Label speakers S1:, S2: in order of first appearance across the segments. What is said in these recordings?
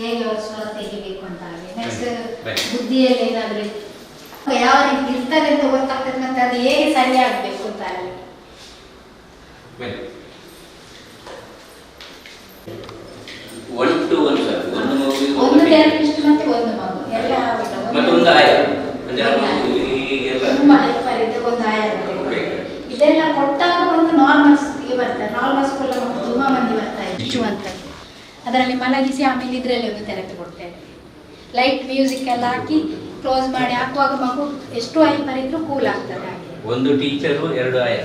S1: ಹೇಗೆ ಅವರು ಸ್ವರ ತೆಗಿಬೇಕು ಅಂತ ಹಾಗೆ ನೆಕ್ಸ್ಟ್
S2: Right.
S1: ಬುದ್ಧಿಯಲ್ಲಿ ಏನಾದರೂ ಯಾವ ರೀತಿ ಇರ್ತಾರೆ ಅಂತ ಗೊತ್ತಾಗ್ತದೆ, ಮತ್ತೆ ಅದು ಹೇಗೆ ಸರಿ ಆಗಬೇಕು ಅಂತ ಅಲ್ಲಿ.
S2: ಒನ್ ಟು ಒನ್ ಸರ್, ಒಂದು ಮಗುವಿಗೆ
S1: ಒಂದು ಥೆರಪಿಸ್ಟ್ ಮತ್ತೆ ಒಂದು ಮಗು ಎಲ್ಲ
S2: ಮತ್ತೊಂದು ಆಯ ಅಂದ್ರೆ ಈಗೆಲ್ಲ
S1: ತುಂಬಾ ಹೆಲ್ಪರ್ ಇದೆ, ಒಂದು ಆಯ ಇದೆಲ್ಲ ಕೊಟ್ಟಾಗ ಒಂದು ನಾರ್ಮಲ್ ಸ್ಕೂಲ್ಗೆ ಬರ್ತಾರೆ. ನಾರ್ಮಲ್ ಸ್ಕೂಲ್ ಮಕ್ಕಳು ತುಂಬಾ ಮಂದಿ ಬರ್ತಾರೆ ಅಂತ ಅದರಲ್ಲಿ ಮಲಗಿಸಿ ಆಮೇಲೆ ಇದರಲ್ಲಿ ಒಂದು ಥೆರಪಿ ಕೊಡ್ತೇವೆ. ಲೈಟ್ ಮ್ಯೂಸಿಕ್ ಎಲ್ಲ ಹಾಕಿ ಕ್ಲೋಸ್ ಮಾಡಿ ಹಾಕುವಾಗ ಮಗು ಎಷ್ಟು ಹೈಪರ್ ಇದ್ರೂ ಕೂಲ್ ಆಗ್ತದೆ ಹಾಗೆ.
S2: ಒಂದು ಟೀಚರು 2 ಆಯ.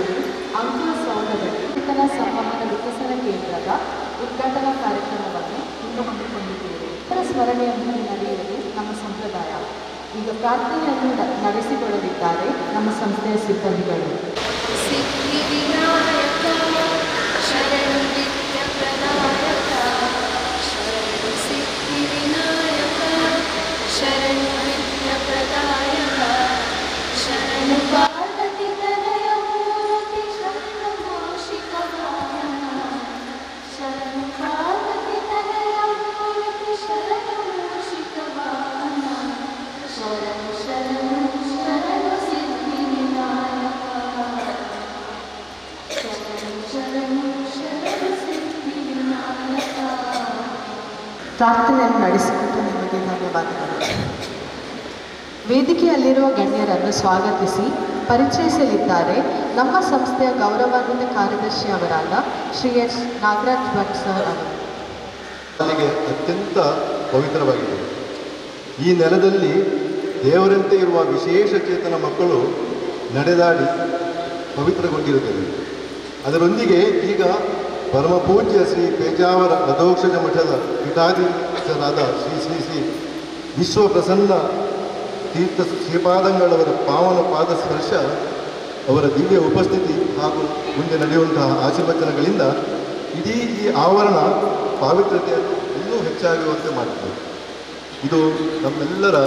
S3: ಮೈಸೂರು ಅಂಕುರ ಸೌಧದಲ್ಲಿ ಚಿಂತನ ಸಂವಹನ ವಿಕಸನ ಕೇಂದ್ರದ ಉದ್ಘಾಟನಾ ಕಾರ್ಯಕ್ರಮವನ್ನು ಇಂದು ಹಮ್ಮಿಕೊಂಡಿದ್ದೇವೆ. ಇದರ ಸ್ಮರಣೆಯನ್ನು ನಡೆಯುವುದು ನಮ್ಮ ಸಂಪ್ರದಾಯ. ಈಗ ಪ್ರಾರ್ಥನೆಯನ್ನು ನಡೆಸಿಕೊಳ್ಳಲಿದ್ದಾರೆ ನಮ್ಮ ಸಂಸ್ಥೆಯ ಸಿಬ್ಬಂದಿಗಳು.
S4: ಸಿದ್ಧಿವಿನಾಯಕ ಶರಣು ನಿತ್ಯಪ್ರದಾಯಕ ಶರಣು ಸಿದ್ಧಿವಿನಾಯಕ ಶರಣು ನಿತ್ಯಪ್ರದಾಯಕ ಶರಣು ಪಾರ್ವತಿ ತನಯ ಮೂರ್ತಿ ಶರಣು ಮೋಷಿಕ ವಾಹನ ಶರಣು ಪಾರ್ವತಿ ತನಯ ಮೂರ್ತಿ ಶರಣು ಮೋಷಿಕ ವಾಹನ ಶರಣು ಶರಣು ಶರಣು ಸಿದ್ಧಿವಿನಾಯಕ
S3: ಪ್ರಾರ್ಥನೆಯನ್ನು ನಡೆಸಿಕೊಟ್ಟು ನಿಮಗೆ ಧನ್ಯವಾದಗಳು. ವೇದಿಕೆಯಲ್ಲಿರುವ ಗಣ್ಯರನ್ನು ಸ್ವಾಗತಿಸಿ ಪರಿಚಯಿಸಲಿದ್ದಾರೆ ನಮ್ಮ ಸಂಸ್ಥೆಯ ಗೌರವಾನ್ವಿತ ಕಾರ್ಯದರ್ಶಿ ಅವರಾದ ಶ್ರೀ ಎಸ್ ನಾಗರಾಜ್ ಭಟ್ ಸರ್ ಅವರು.
S5: ನನಗೆ ಅತ್ಯಂತ ಪವಿತ್ರವಾಗಿದೆ. ಈ ನೆಲದಲ್ಲಿ ದೇವರಂತೆ ಇರುವ ವಿಶೇಷ ಚೇತನ ಮಕ್ಕಳು ನಡೆದಾಡಿ ಪವಿತ್ರಗೊಂಡಿರುತ್ತದೆ. ಅದರೊಂದಿಗೆ ಈಗ ಪರಮ ಪೂಜ್ಯ ಶ್ರೀ ಪೇಜಾವರ ಅಧೋಕ್ಷಜ ಮಠದ ಪೀಠಾಧೀಶರಾದ ಶ್ರೀ ಶ್ರೀ ಶ್ರೀ ವಿಶ್ವಪ್ರಸನ್ನ ತೀರ್ಥ ಶ್ರೀಪಾದಂಗಳವರ ಪಾವನ ಪಾದ ಸ್ಪರ್ಶ, ಅವರ ದಿವ್ಯ ಉಪಸ್ಥಿತಿ ಹಾಗೂ ಮುಂದೆ ನಡೆಯುವಂತಹ ಆಶೀರ್ವಚನಗಳಿಂದ ಇಡೀ ಈ ಆವರಣ ಪಾವಿತ್ರತೆಯನ್ನು ಇನ್ನೂ ಹೆಚ್ಚಾಗುವಂತೆ ಮಾಡುತ್ತದೆ. ಇದು ನಮ್ಮೆಲ್ಲರ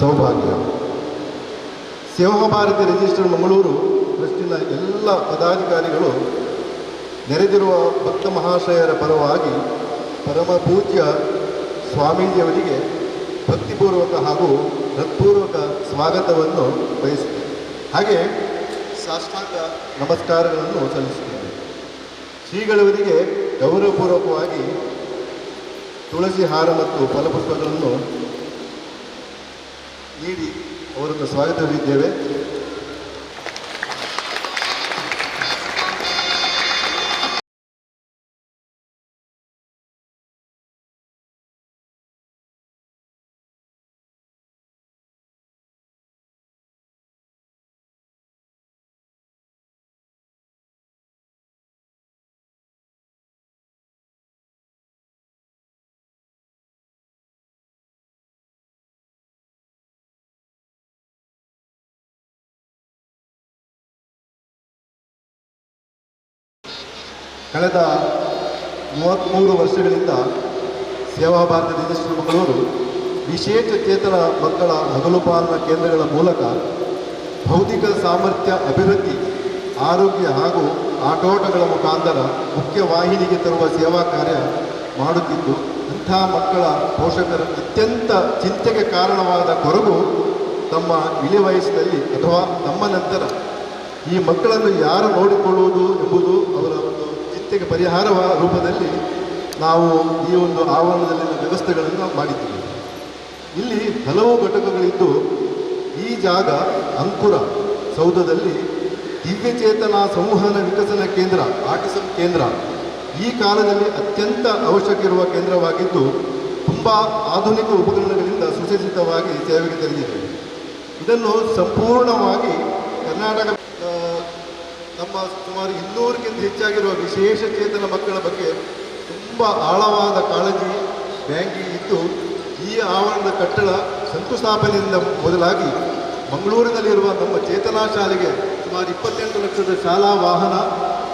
S5: ಸೌಭಾಗ್ಯ. ಸೇವಾ ಭಾರತಿ ರಿಜಿಸ್ಟರ್ ಮಂಗಳೂರು ಟ್ರಸ್ಟಿನ ಎಲ್ಲ ಪದಾಧಿಕಾರಿಗಳು ನೆರೆದಿರುವ ಭಕ್ತ ಮಹಾಶಯರ ಪರವಾಗಿ ಪರಮ ಪೂಜ್ಯ ಸ್ವಾಮೀಜಿಯವರಿಗೆ ಭಕ್ತಿಪೂರ್ವಕ ಹಾಗೂ ಹೃತ್ಪೂರ್ವಕ ಸ್ವಾಗತವನ್ನು ಬಯಸುತ್ತೇವೆ. ಹಾಗೆ ಸಾಷ್ಟಾಂಗ ನಮಸ್ಕಾರಗಳನ್ನು ಸಲ್ಲಿಸುತ್ತೇವೆ. ಶ್ರೀಗಳವರಿಗೆ ಗೌರವಪೂರ್ವಕವಾಗಿ ತುಳಸಿ ಹಾರ ಮತ್ತು ಫಲಪುಷ್ಪಗಳನ್ನು ನೀಡಿ ಅವರನ್ನು ಸ್ವಾಗತಿಸಿದ್ದೇವೆ. ಕಳೆದ 33 ವರ್ಷಗಳಿಂದ ಸೇವಾ ಭಾರತಿ ರಿಜಿಸ್ಟರ್ ಮಂಗಳೂರು ವಿಶೇಷ ಚೇತನ ಮಕ್ಕಳ ಹಗಲುಪಾಲನಾ ಕೇಂದ್ರಗಳ ಮೂಲಕ ಭೌತಿಕ ಸಾಮರ್ಥ್ಯ ಅಭಿವೃದ್ಧಿ, ಆರೋಗ್ಯ ಹಾಗೂ ಆಟೋಟಗಳ ಮುಖಾಂತರ ಮುಖ್ಯ ವಾಹಿನಿಗೆ ತರುವ ಸೇವಾ ಕಾರ್ಯ ಮಾಡುತ್ತಿದ್ದು, ಅಂಥ ಮಕ್ಕಳ ಪೋಷಕರ ಅತ್ಯಂತ ಚಿಂತೆಗೆ ಕಾರಣವಾದ ಕೊರಗು ತಮ್ಮ ಇಳಿ ವಯಸ್ಸಿನಲ್ಲಿ ಅಥವಾ ತಮ್ಮ ನಂತರ ಈ ಮಕ್ಕಳನ್ನು ಯಾರು ನೋಡಿಕೊಳ್ಳುವುದು ಎಂಬುದು ಅವರ ಒಂದು ಚಿಂತೆಗೆ ಪರಿಹಾರ ರೂಪದಲ್ಲಿ ನಾವು ಈ ಒಂದು ಆವರಣದಲ್ಲಿನ ವ್ಯವಸ್ಥೆಗಳನ್ನು ಮಾಡಿದ್ದೀವಿ. ಇಲ್ಲಿ ಹಲವು ಘಟಕಗಳಿದ್ದು ಈ ಜಾಗ ಅಂಕುರ ಸೌಧದಲ್ಲಿ ದಿವ್ಯಚೇತನ ಸಂವಹನ ವಿಕಸನ ಕೇಂದ್ರ, ಆಟಿಸಂ ಕೇಂದ್ರ, ಈ ಕಾಲದಲ್ಲಿ ಅತ್ಯಂತ ಅವಶ್ಯಕ ಇರುವ ಕೇಂದ್ರವಾಗಿದ್ದು ತುಂಬ ಆಧುನಿಕ ಉಪಕರಣಗಳಿಂದ ಸುಸಜ್ಜಿತವಾಗಿ ಸೇವೆಗೆ ತೆರೆದಿದೆ. ಇದನ್ನು ಸಂಪೂರ್ಣವಾಗಿ ಕರ್ನಾಟಕ ನಮ್ಮ ಸುಮಾರು 200ಕ್ಕಿಂತ ಹೆಚ್ಚಾಗಿರುವ ವಿಶೇಷ ಚೇತನ ಮಕ್ಕಳ ಬಗ್ಗೆ ತುಂಬ ಆಳವಾದ ಕಾಳಜಿ ಬ್ಯಾಂಕಿಗೆ ಇದ್ದು, ಈ ಆವರಣದ ಕಟ್ಟಡ ಶಂಕುಸ್ಥಾಪನೆಯಿಂದ ಮೊದಲಾಗಿ ಮಂಗಳೂರಿನಲ್ಲಿರುವ ನಮ್ಮ ಚೇತನಾ ಶಾಲೆಗೆ ಸುಮಾರು 28 ಲಕ್ಷದ ಶಾಲಾ ವಾಹನ,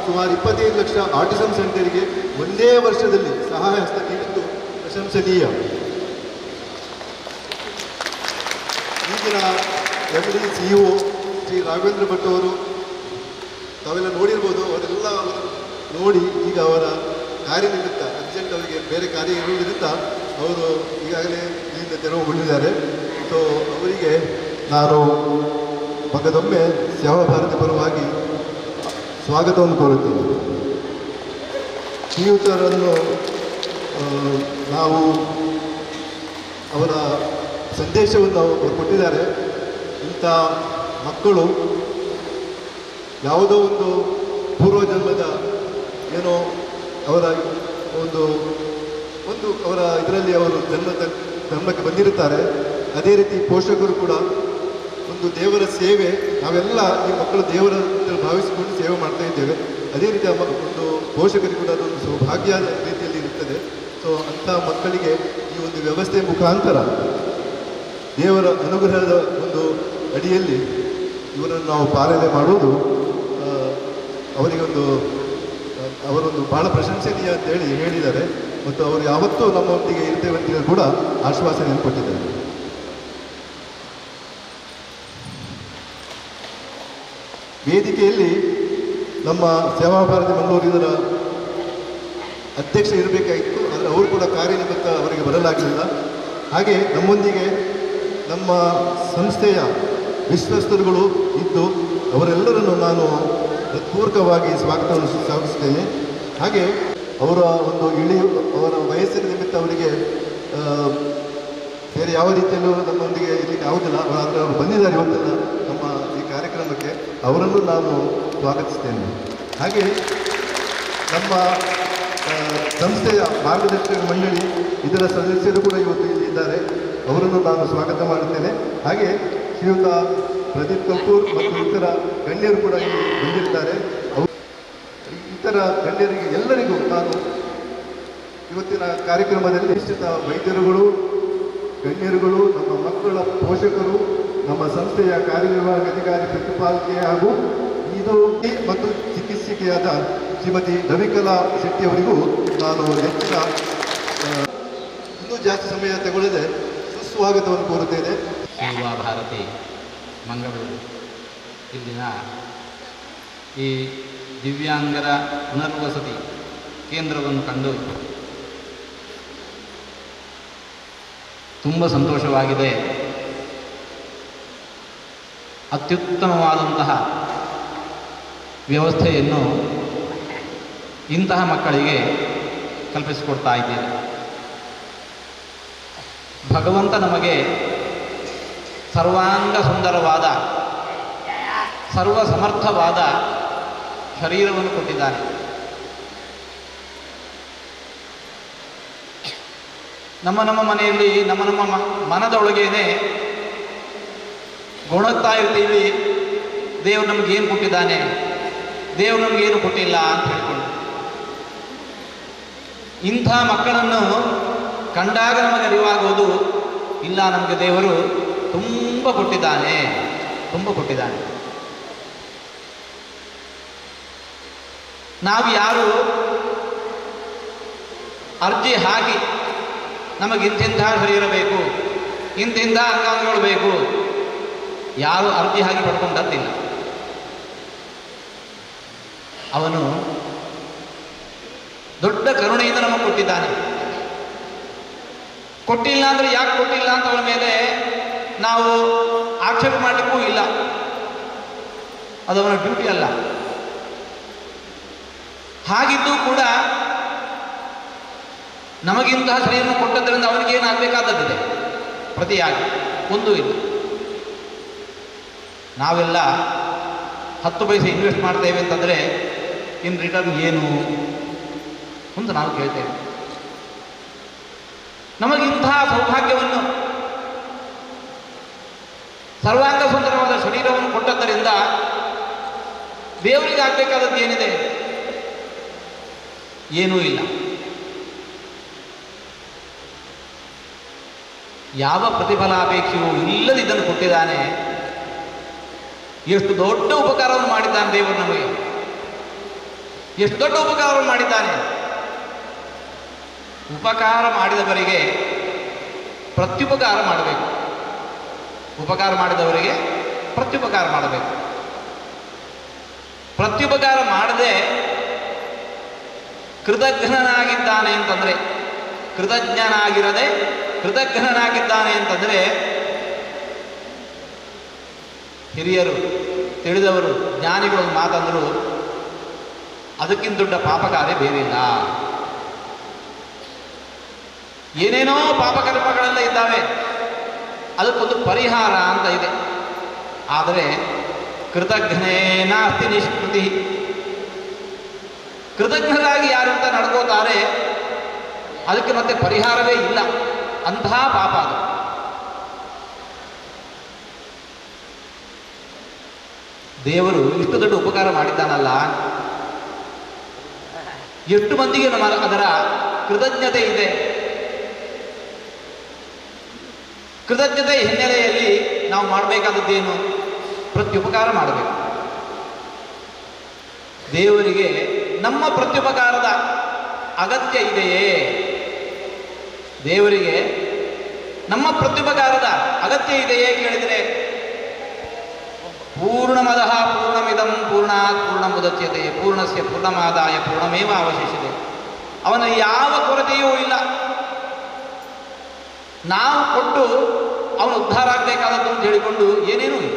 S5: ಸುಮಾರು 25 ಲಕ್ಷ ಆಟಿಸಂ ಸೆಂಟರಿಗೆ ಒಂದೇ ವರ್ಷದಲ್ಲಿ ಸಹಾಯ ಹಸ್ತ ನೀಡಿದ್ದು ಪ್ರಶಂಸನೀಯ. ಈಗಿನ MD CEO ಶ್ರೀ ರಾಘವೇಂದ್ರ ಭಟ್ ಅವರು ತಾವೆಲ್ಲ ನೋಡಿರ್ಬೋದು. ಅವರೆಲ್ಲ ನೋಡಿ ಈಗ ಅವರ ಕಾರ್ಯನಿಮಿತ್ತ ಅರ್ಜೆಂಟ್ ಅವರಿಗೆ ಬೇರೆ ಕಾರ್ಯ ಇರುವುದರಿಂದ ಅವರು ಈಗಾಗಲೇ ಇಲ್ಲಿಂದ ತೆರವುಗೊಂಡಿದ್ದಾರೆ. ಸೊ ಅವರಿಗೆ ನಾನು ಮಗದೊಮ್ಮೆ ಸೇವಾ ಭಾರತಿ ಪರವಾಗಿ ಸ್ವಾಗತವನ್ನು ಕೋರುತ್ತೇನೆ. ಶ್ರೀಯುತರನ್ನು ನಾವು ಅವರ ಸಂದೇಶವನ್ನು ಅವರು ಕೊಟ್ಟಿದ್ದಾರೆ. ಇಂಥ ಮಕ್ಕಳು ಯಾವುದೋ ಒಂದು ಪೂರ್ವಜನ್ಮದ ಏನೋ ಅವರ ಒಂದು ಅವರ ಇದರಲ್ಲಿ ಅವರು ಧರ್ಮಕ್ಕೆ ಬಂದಿರುತ್ತಾರೆ. ಅದೇ ರೀತಿ ಪೋಷಕರು ಕೂಡ ಒಂದು ದೇವರ ಸೇವೆ, ನಾವೆಲ್ಲ ಈ ಮಕ್ಕಳು ದೇವರ ಭಾವಿಸಿಕೊಂಡು ಸೇವೆ ಮಾಡ್ತಾ ಇದ್ದೇವೆ. ಅದೇ ರೀತಿ ಒಂದು ಪೋಷಕರಿಗೆ ಕೂಡ ಅದೊಂದು ಸೌಭಾಗ್ಯ ರೀತಿಯಲ್ಲಿ ಇರ್ತದೆ. ಸೊ ಅಂಥ ಮಕ್ಕಳಿಗೆ ಈ ಒಂದು ವ್ಯವಸ್ಥೆ ಮುಖಾಂತರ ದೇವರ ಅನುಗ್ರಹದ ಒಂದು ಅಡಿಯಲ್ಲಿ ಇವರನ್ನು ನಾವು ಪಾಲನೆ ಮಾಡುವುದು ಅವರೊಂದು ಬಹಳ ಪ್ರಶಂಸನೀಯ ಅಂತೇಳಿ ಹೇಳಿದ್ದಾರೆ. ಮತ್ತು ಅವರು ಯಾವತ್ತೂ ನಮ್ಮೊಟ್ಟಿಗೆ ಇರ್ತೇವೆ ಅಂತ ಕೂಡ ಆಶ್ವಾಸನೆಯನ್ನು ಕೊಟ್ಟಿದ್ದಾರೆ. ವೇದಿಕೆಯಲ್ಲಿ ನಮ್ಮ ಸೇವಾ ಭಾರತಿ ಮಂಗಳೂರು ಇದರ ಅಧ್ಯಕ್ಷ ಇರಬೇಕಾಗಿತ್ತು, ಆದರೆ ಅವರು ಕೂಡ ಕಾರ್ಯನಿಮಿತ್ತ ಅವರಿಗೆ ಬರಲಾಗಲಿಲ್ಲ. ಹಾಗೆ ನಮ್ಮೊಂದಿಗೆ ನಮ್ಮ ಸಂಸ್ಥೆಯ ವಿಶ್ವಸ್ತರುಗಳು ಇದ್ದು ಅವರೆಲ್ಲರನ್ನು ನಾನು ಹೃತ್ಪೂರ್ವಕವಾಗಿ ಸ್ವಾಗತವನ್ನು ಸ್ವಾಗತಿಸುತ್ತೇನೆ. ಹಾಗೆ ಅವರ ಅವರ ವಯಸ್ಸಿನ ನಿಮಿತ್ತ ಅವರಿಗೆ ಬೇರೆ ಯಾವ ರೀತಿಯಲ್ಲೂ ನಮ್ಮೊಂದಿಗೆ ಇರಲಿಕ್ಕೆ ಆಗುವುದಿಲ್ಲ. ಆದರೆ ಅವರು ಬಂದಿದ್ದಾರೆ ಇವತ್ತೆಲ್ಲ ನಮ್ಮ ಈ ಕಾರ್ಯಕ್ರಮಕ್ಕೆ, ಅವರನ್ನು ನಾನು ಸ್ವಾಗತಿಸ್ತೇನೆ. ಹಾಗೆ ನಮ್ಮ ಸಂಸ್ಥೆಯ ಮಾರ್ಗದರ್ಶಕ ಮಂಡಳಿ ಇದರ ಸದಸ್ಯರು ಕೂಡ ಇವತ್ತು ಇಲ್ಲಿ ಇದ್ದಾರೆ, ಅವರನ್ನು ನಾನು ಸ್ವಾಗತ ಮಾಡುತ್ತೇನೆ. ಹಾಗೆ ಶ್ರೀಯುತ ಪ್ರದೀಪ್ ಕಪೂರ್ ಮತ್ತು ಇತರ ಗಣ್ಯರು ಕೂಡ ಇಲ್ಲಿ ಬಂದಿರ್ತಾರೆ. ಇತರ ಗಣ್ಯರಿಗೆ ಎಲ್ಲರಿಗೂ ನಾನು ಇವತ್ತಿನ ಕಾರ್ಯಕ್ರಮದಲ್ಲಿ ನಿಶ್ಚಿತ ವೈದ್ಯರುಗಳು, ಗಣ್ಯರುಗಳು, ನಮ್ಮ ಮಕ್ಕಳ ಪೋಷಕರು, ನಮ್ಮ ಸಂಸ್ಥೆಯ ಕಾರ್ಯನಿರ್ವಾಹಕ ಅಧಿಕಾರಿ ಪ್ರತಿಪಾಲಕಿ ಹಾಗೂ ಇದು ಮತ್ತು ಚಿಕಿತ್ಸಕಿಯಾದ ಶ್ರೀಮತಿ ರವಿಕಲಾ ಶೆಟ್ಟಿ ಅವರಿಗೂ ನಾನು ಹೆಚ್ಚಿನ ಇನ್ನೂ ಜಾಸ್ತಿ ಸಮಯ ತಗೊಳ್ಳದೆ ಸುಸ್ವಾಗತವನ್ನು ಕೋರುತ್ತೇನೆ.
S6: ಸೇವಾ ಭಾರತಿ ಮಂಗಳೂರು ಇಲ್ಲಿನ ಈ ದಿವ್ಯಾಂಗರ ಪುನರ್ವಸತಿ ಕೇಂದ್ರವನ್ನು ಕಂಡು ತುಂಬ ಸಂತೋಷವಾಗಿದೆ. ಅತ್ಯುತ್ತಮವಾದಂತಹ ವ್ಯವಸ್ಥೆಯನ್ನು ಇಂತಹ ಮಕ್ಕಳಿಗೆ ಕಲ್ಪಿಸಿಕೊಡ್ತಾ ಇದ್ದೇವೆ. ಭಗವಂತ ನಮಗೆ ಸರ್ವಾಂಗ ಸುಂದರವಾದ ಸರ್ವ ಸಮರ್ಥವಾದ ಶರೀರವನ್ನು ಕೊಟ್ಟಿದ್ದಾನೆ. ನಮ್ಮ ಮನೆಯಲ್ಲಿ ನಮ್ಮ ಮನದೊಳಗೇನೆ ಗೊಣಗ್ತಾ ಇರ್ತೀವಿ, ದೇವರು ನಮಗೇನು ಕೊಟ್ಟಿದ್ದಾನೆ, ದೇವರು ನಮಗೇನು ಕೊಟ್ಟಿಲ್ಲ ಅಂತ ಹೇಳ್ಕೊಂಡು. ಇಂಥ ಮಕ್ಕಳನ್ನು ಕಂಡಾಗ ನಮಗೆ ಅರಿವಾಗೋದು, ಇಲ್ಲ ನಮಗೆ ದೇವರು ತುಂಬ ಕೊಟ್ಟಿದ್ದಾನೆ. ನಾವು ಯಾರು ಅರ್ಜಿ ಹಾಕಿ ನಮಗಿಂತಿಂಥ ಶರೀರ ಬೇಕು, ಇಂತಿಂಥ ಅಂಗಾಂಗಗಳು ಬೇಕು, ಯಾರು ಅರ್ಜಿ ಹಾಕಿ ಪಡ್ಕೊಂಡದ್ದಿಲ್ಲ. ಅವನು ದೊಡ್ಡ ಕರುಣೆಯಿಂದ ನಮಗೆ ಕೊಟ್ಟಿದ್ದಾನೆ. ಕೊಟ್ಟಿಲ್ಲ ಅಂದರೆ ಯಾಕೆ ಕೊಟ್ಟಿಲ್ಲ ಅಂತ ಅವನ ಮೇಲೆ ನಾವು ಆಕ್ಷೇಪ ಮಾಡಲಿಕ್ಕೂ ಇಲ್ಲ. ಅದು ಅವನ ಡ್ಯೂಟಿ ಅಲ್ಲ. ಹಾಗಿದ್ದು ಕೂಡ ನಮಗಿಂತಹ ಶರೀರವನ್ನು ಕೊಟ್ಟದ್ದರಿಂದ ಅವನಿಗೇನಾಗಬೇಕಾದದ್ದಿದೆ ಪ್ರತಿಯಾಗಿ ಒಂದೂ ಇಲ್ಲ. ನಾವೆಲ್ಲ 10 ಪೈಸೆ ಇನ್ವೆಸ್ಟ್ ಮಾಡ್ತೇವೆ ಅಂತಂದರೆ ಇನ್ ರಿಟರ್ನ್ ಏನು ಅಂತ ನಾವು ಕೇಳ್ತೇವೆ. ನಮಗಿಂತಹ ಸೌಭಾಗ್ಯವನ್ನು, ಸರ್ವಾಂಗ ಸುಂದರವಾದ ಶರೀರವನ್ನು ಕೊಟ್ಟದ್ದರಿಂದ ದೇವರಿಗೆ ಆಗಬೇಕಾದದ್ದು ಏನಿದೆ? ಏನೂ ಇಲ್ಲ. ಯಾವ ಪ್ರತಿಫಲಾಪೇಕ್ಷೆಯೂ ಇಲ್ಲದೆ ಇದನ್ನು ಕೊಟ್ಟಿದ್ದಾನೆ. ಎಷ್ಟು ದೊಡ್ಡ ಉಪಕಾರವನ್ನು ಮಾಡಿದ್ದಾನೆ ದೇವರು ನಮಗೆ, ಎಷ್ಟು ದೊಡ್ಡ ಉಪಕಾರವನ್ನು ಮಾಡಿದ್ದಾನೆ. ಉಪಕಾರ ಮಾಡಿದವರಿಗೆ ಪ್ರತ್ಯುಪಕಾರ ಮಾಡಬೇಕು, ಉಪಕಾರ ಮಾಡಿದವರಿಗೆ ಪ್ರತ್ಯುಪಕಾರ ಮಾಡಬೇಕು. ಪ್ರತ್ಯುಪಕಾರ ಮಾಡದೆ ಕೃತಜ್ಞನಾಗಿದ್ದಾನೆ ಅಂತಂದರೆ, ಕೃತಜ್ಞನಾಗಿರದೆ ಕೃತಜ್ಞನಾಗಿದ್ದಾನೆ ಅಂತಂದರೆ, ಹಿರಿಯರು, ತಿಳಿದವರು, ಜ್ಞಾನಿಗಳು ಮಾತಂದರು, ಅದಕ್ಕಿಂತ ದೊಡ್ಡ ಪಾಪ ಕಾರ್ಯ ಬೇರೆ ಇಲ್ಲ. ಏನೇನೋ ಪಾಪಕರ್ಮಗಳೆಲ್ಲ ಇದ್ದಾವೆ, ಅದಕ್ಕೊಂದು ಪರಿಹಾರ ಅಂತ ಇದೆ. ಆದರೆ ಕೃತಜ್ಞೇನಾಸ್ತಿ ನಿಷ್ಕೃತಿ, ಕೃತಜ್ಞರಾಗಿ ಯಾರು ಅಂತ ನಡ್ಕೋತಾರೆ ಅದಕ್ಕೆ ಮತ್ತೆ ಪರಿಹಾರವೇ ಇಲ್ಲ. ಅಂತಹ ಪಾಪ ಅದು. ದೇವರು ಇಷ್ಟು ದೊಡ್ಡ ಉಪಕಾರ ಮಾಡಿದ್ದಾನಲ್ಲ, ಎಷ್ಟು ಮಂದಿಗೆ ನಮ್ಮ ಅದರ ಕೃತಜ್ಞತೆ ಇದೆ. ಕೃತಜ್ಞತೆ ಹಿನ್ನೆಲೆಯಲ್ಲಿ ನಾವು ಮಾಡಬೇಕಾದದ್ದೇನು? ಪ್ರತ್ಯುಪಕಾರ ಮಾಡಬೇಕು. ದೇವರಿಗೆ ನಮ್ಮ ಪ್ರತ್ಯುಪಕಾರದ ಅಗತ್ಯ ಇದೆಯೇ? ದೇವರಿಗೆ ನಮ್ಮ ಪ್ರತ್ಯುಪಕಾರದ ಅಗತ್ಯ ಇದೆಯೇ ಕೇಳಿದರೆ, ಪೂರ್ಣಮದಃ ಪೂರ್ಣಮಿದಂ ಪೂರ್ಣಾತ್ ಪೂರ್ಣಮುದಚ್ಯತೆ ಪೂರ್ಣಸ್ಯ ಪೂರ್ಣಮಾದಾಯ ಪೂರ್ಣಮೇವ ಅವಶೇಷತೆ. ಅವನ ಯಾವ ಕೊರತೆಯೂ ಇಲ್ಲ. ನಾವು ಕೊಟ್ಟು ಅವನು ಉದ್ಧಾರ ಆಗಬೇಕಾದದ್ದು ಅಂತ ಹೇಳಿಕೊಂಡು ಏನೇನೂ ಇಲ್ಲ.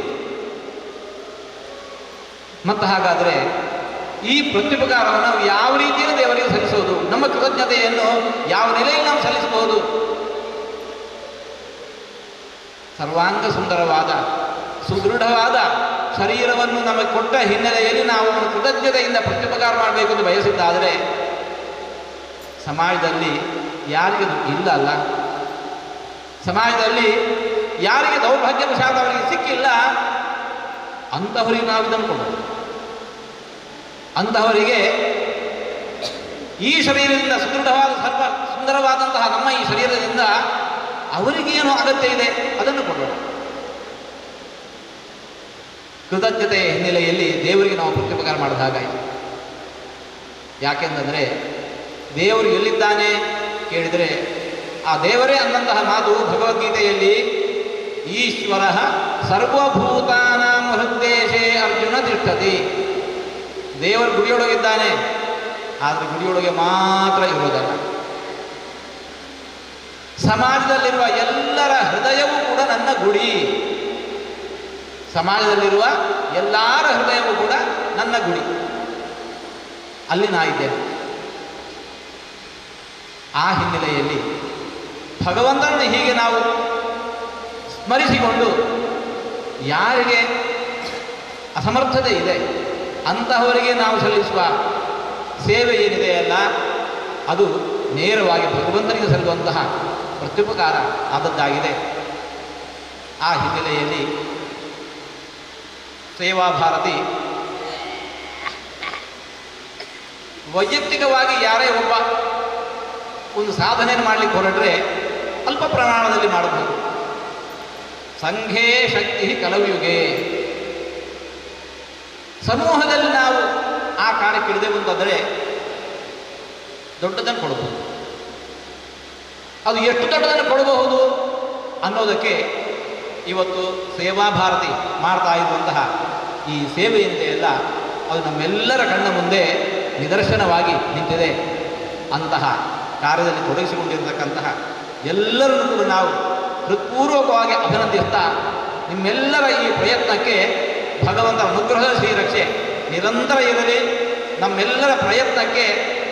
S6: ಮತ್ತು ಹಾಗಾದರೆ ಈ ಪ್ರತ್ಯುಪಕಾರವನ್ನು ನಾವು ಯಾವ ರೀತಿಯಲ್ಲಿ ದೇವರಿಗೆ ಸಲ್ಲಿಸೋದು? ನಮ್ಮ ಕೃತಜ್ಞತೆಯನ್ನು ಯಾವ ನೆಲೆಯಲ್ಲಿ ನಾವು ಸಲ್ಲಿಸಬಹುದು? ಸರ್ವಾಂಗ ಸುಂದರವಾದ ಸುದೃಢವಾದ ಶರೀರವನ್ನು ನಮಗೆ ಕೊಟ್ಟ ಹಿನ್ನೆಲೆಯಲ್ಲಿ ನಾವು ಕೃತಜ್ಞತೆಯಿಂದ ಪ್ರತ್ಯುಪಕಾರ ಮಾಡಬೇಕು ಎಂದು ಬಯಸಿದ್ದಾದರೆ, ಸಮಾಜದಲ್ಲಿ ಯಾರಿಗೆ ಇಲ್ಲ ಅಲ್ಲ, ಸಮಾಜದಲ್ಲಿ ಯಾರಿಗೆ ದೌರ್ಭಾಗ್ಯವಶಾತ್ ಅವರಿಗೆ ಸಿಕ್ಕಿಲ್ಲ ಅಂತಹವರಿಗೆ ನಾವು ಇದನ್ನು ಕೊಡೋದು. ಅಂತಹವರಿಗೆ ಈ ಶರೀರದಿಂದ ಸುದೃಢವಾದ ಸರ್ವ ಸುಂದರವಾದಂತಹ ನಮ್ಮ ಈ ಶರೀರದಿಂದ ಅವರಿಗೇನು ಅಗತ್ಯ ಇದೆ ಅದನ್ನು ಕೊಡೋಣ. ಕೃತಜ್ಞತೆಯ ಹಿನ್ನೆಲೆಯಲ್ಲಿ ದೇವರಿಗೆ ನಾವು ಪ್ರತ್ಯುಪಕಾರ ಮಾಡಿದ ಹಾಗಾಯಿತು. ಯಾಕೆಂದರೆ ದೇವರು ಎಲ್ಲಿದ್ದಾನೆ ಕೇಳಿದರೆ, ಆ ದೇವರೇ ಅನ್ನಂತಹ ಮಾತು ಭಗವದ್ಗೀತೆಯಲ್ಲಿ, ಈಶ್ವರ ಸರ್ವಭೂತಾನಾಂ ಹೃದ್ದೇಶೇ ಅರ್ಜುನ ತಿಷ್ಠತಿ. ದೇವರು ಗುಡಿಯೊಳಗಿದ್ದಾನೆ, ಆದರೆ ಗುಡಿಯೊಳಗೆ ಮಾತ್ರ ಇರುವುದಲ್ಲ. ಸಮಾಜದಲ್ಲಿರುವ ಎಲ್ಲರ ಹೃದಯವೂ ಕೂಡ ನನ್ನ ಗುಡಿ. ಸಮಾಜದಲ್ಲಿರುವ ಎಲ್ಲರ ಹೃದಯವೂ ಕೂಡ ನನ್ನ ಗುಡಿ, ಅಲ್ಲಿ ನಾ ಇದ್ದೇನೆ. ಆ ಹಿನ್ನೆಲೆಯಲ್ಲಿ ಭಗವಂತನನ್ನು ಹೀಗೆ ನಾವು ಸ್ಮರಿಸಿಕೊಂಡು, ಯಾರಿಗೆ ಅಸಮರ್ಥತೆ ಇದೆ ಅಂತಹವರಿಗೆ ನಾವು ಸಲ್ಲಿಸುವ ಸೇವೆ ಏನಿದೆಯಲ್ಲ, ಅದು ನೇರವಾಗಿ ಭಗವಂತನಿಗೆ ಸಲ್ಲುವಂತಹ ಪ್ರತ್ಯುಪಕಾರ ಆದದ್ದಾಗಿದೆ. ಆ ಹಿನ್ನೆಲೆಯಲ್ಲಿ ಸೇವಾ ಭಾರತಿ ವೈಯಕ್ತಿಕವಾಗಿ ಯಾರೇ ಒಬ್ಬ ಒಂದು ಸಾಧನೆಯನ್ನು ಮಾಡಲಿಕ್ಕೆ ಹೊರಟ್ರೆ ಅಲ್ಪ ಪ್ರಮಾಣದಲ್ಲಿ ಮಾಡಬಹುದು. ಸಂಘೇ ಶಕ್ತಿ ಕಲಯುಗೆ. ಸಮೂಹದಲ್ಲಿ ನಾವು ಆ ಕಾರ್ಯಕ್ಕೆ ಇಳಿದೆವು ಅಂತಂದರೆ ದೊಡ್ಡದನ್ನು ಕೊಡಬಹುದು. ಅದು ಎಷ್ಟು ದೊಡ್ಡದನ್ನು ಕೊಡಬಹುದು ಅನ್ನೋದಕ್ಕೆ ಇವತ್ತು ಸೇವಾ ಭಾರತಿ ಮಾಡ್ತಾ ಇರುವಂತಹ ಈ ಸೇವೆ ಏನಿದೆಯಲ್ಲ, ಅದು ನಮ್ಮೆಲ್ಲರ ಕಣ್ಣ ಮುಂದೆ ನಿದರ್ಶನವಾಗಿ ನಿಂತಿದೆ. ಅಂತಹ ಕಾರ್ಯದಲ್ಲಿ ತೊಡಗಿಸಿಕೊಂಡಿರತಕ್ಕಂತಹ ಎಲ್ಲರನ್ನು ಕೂಡ ನಾವು ಹೃತ್ಪೂರ್ವಕವಾಗಿ ಅಭಿನಂದಿಸ್ತಾ, ನಿಮ್ಮೆಲ್ಲರ ಈ ಪ್ರಯತ್ನಕ್ಕೆ ಭಗವಂತನ ಅನುಗ್ರಹದ ಶ್ರೀರಕ್ಷೆ ನಿರಂತರ ಇರಲಿ. ನಮ್ಮೆಲ್ಲರ ಪ್ರಯತ್ನಕ್ಕೆ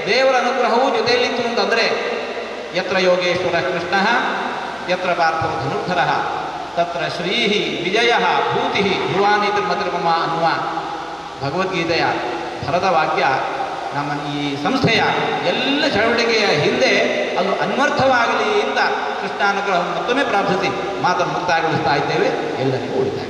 S6: ದೇವರ ಅನುಗ್ರಹವೂ ಜೊತೆಯಲ್ಲಿತ್ತು ಅಂತಂದರೆ, ಯತ್ರ ಯೋಗೇಶ್ವರ ಕೃಷ್ಣ ಯತ್ರ ಪಾರ್ಥೋ ಧನುರ್ಧರ ತತ್ರ ಶ್ರೀ ವಿಜಯ ಭೂತಿ ಧ್ರುವಾನಿ ತಿರ್ಮತಿರ್ಮಮ ಅನ್ನುವ ಭಗವದ್ಗೀತೆಯ ಭರದ ವಾಕ್ಯ ನಮ್ಮ ಈ ಸಂಸ್ಥೆಯ ಎಲ್ಲ ಚಳವಳಿಕೆಯ ಹಿಂದೆ ಅದು ಅನ್ವರ್ಥವಾಗಲಿ ಅಂತ ಕೃಷ್ಣಾನುಗ್ರಹವನ್ನು ಮತ್ತೊಮ್ಮೆ ಪ್ರಾರ್ಥಿಸಿ ಮಾತನ್ನು ಮುಕ್ತಾಯಗೊಳಿಸ್ತಾ ಇದ್ದೇವೆ. ಎಲ್ಲರಿಗೂ ಉಳಿತಾಯ.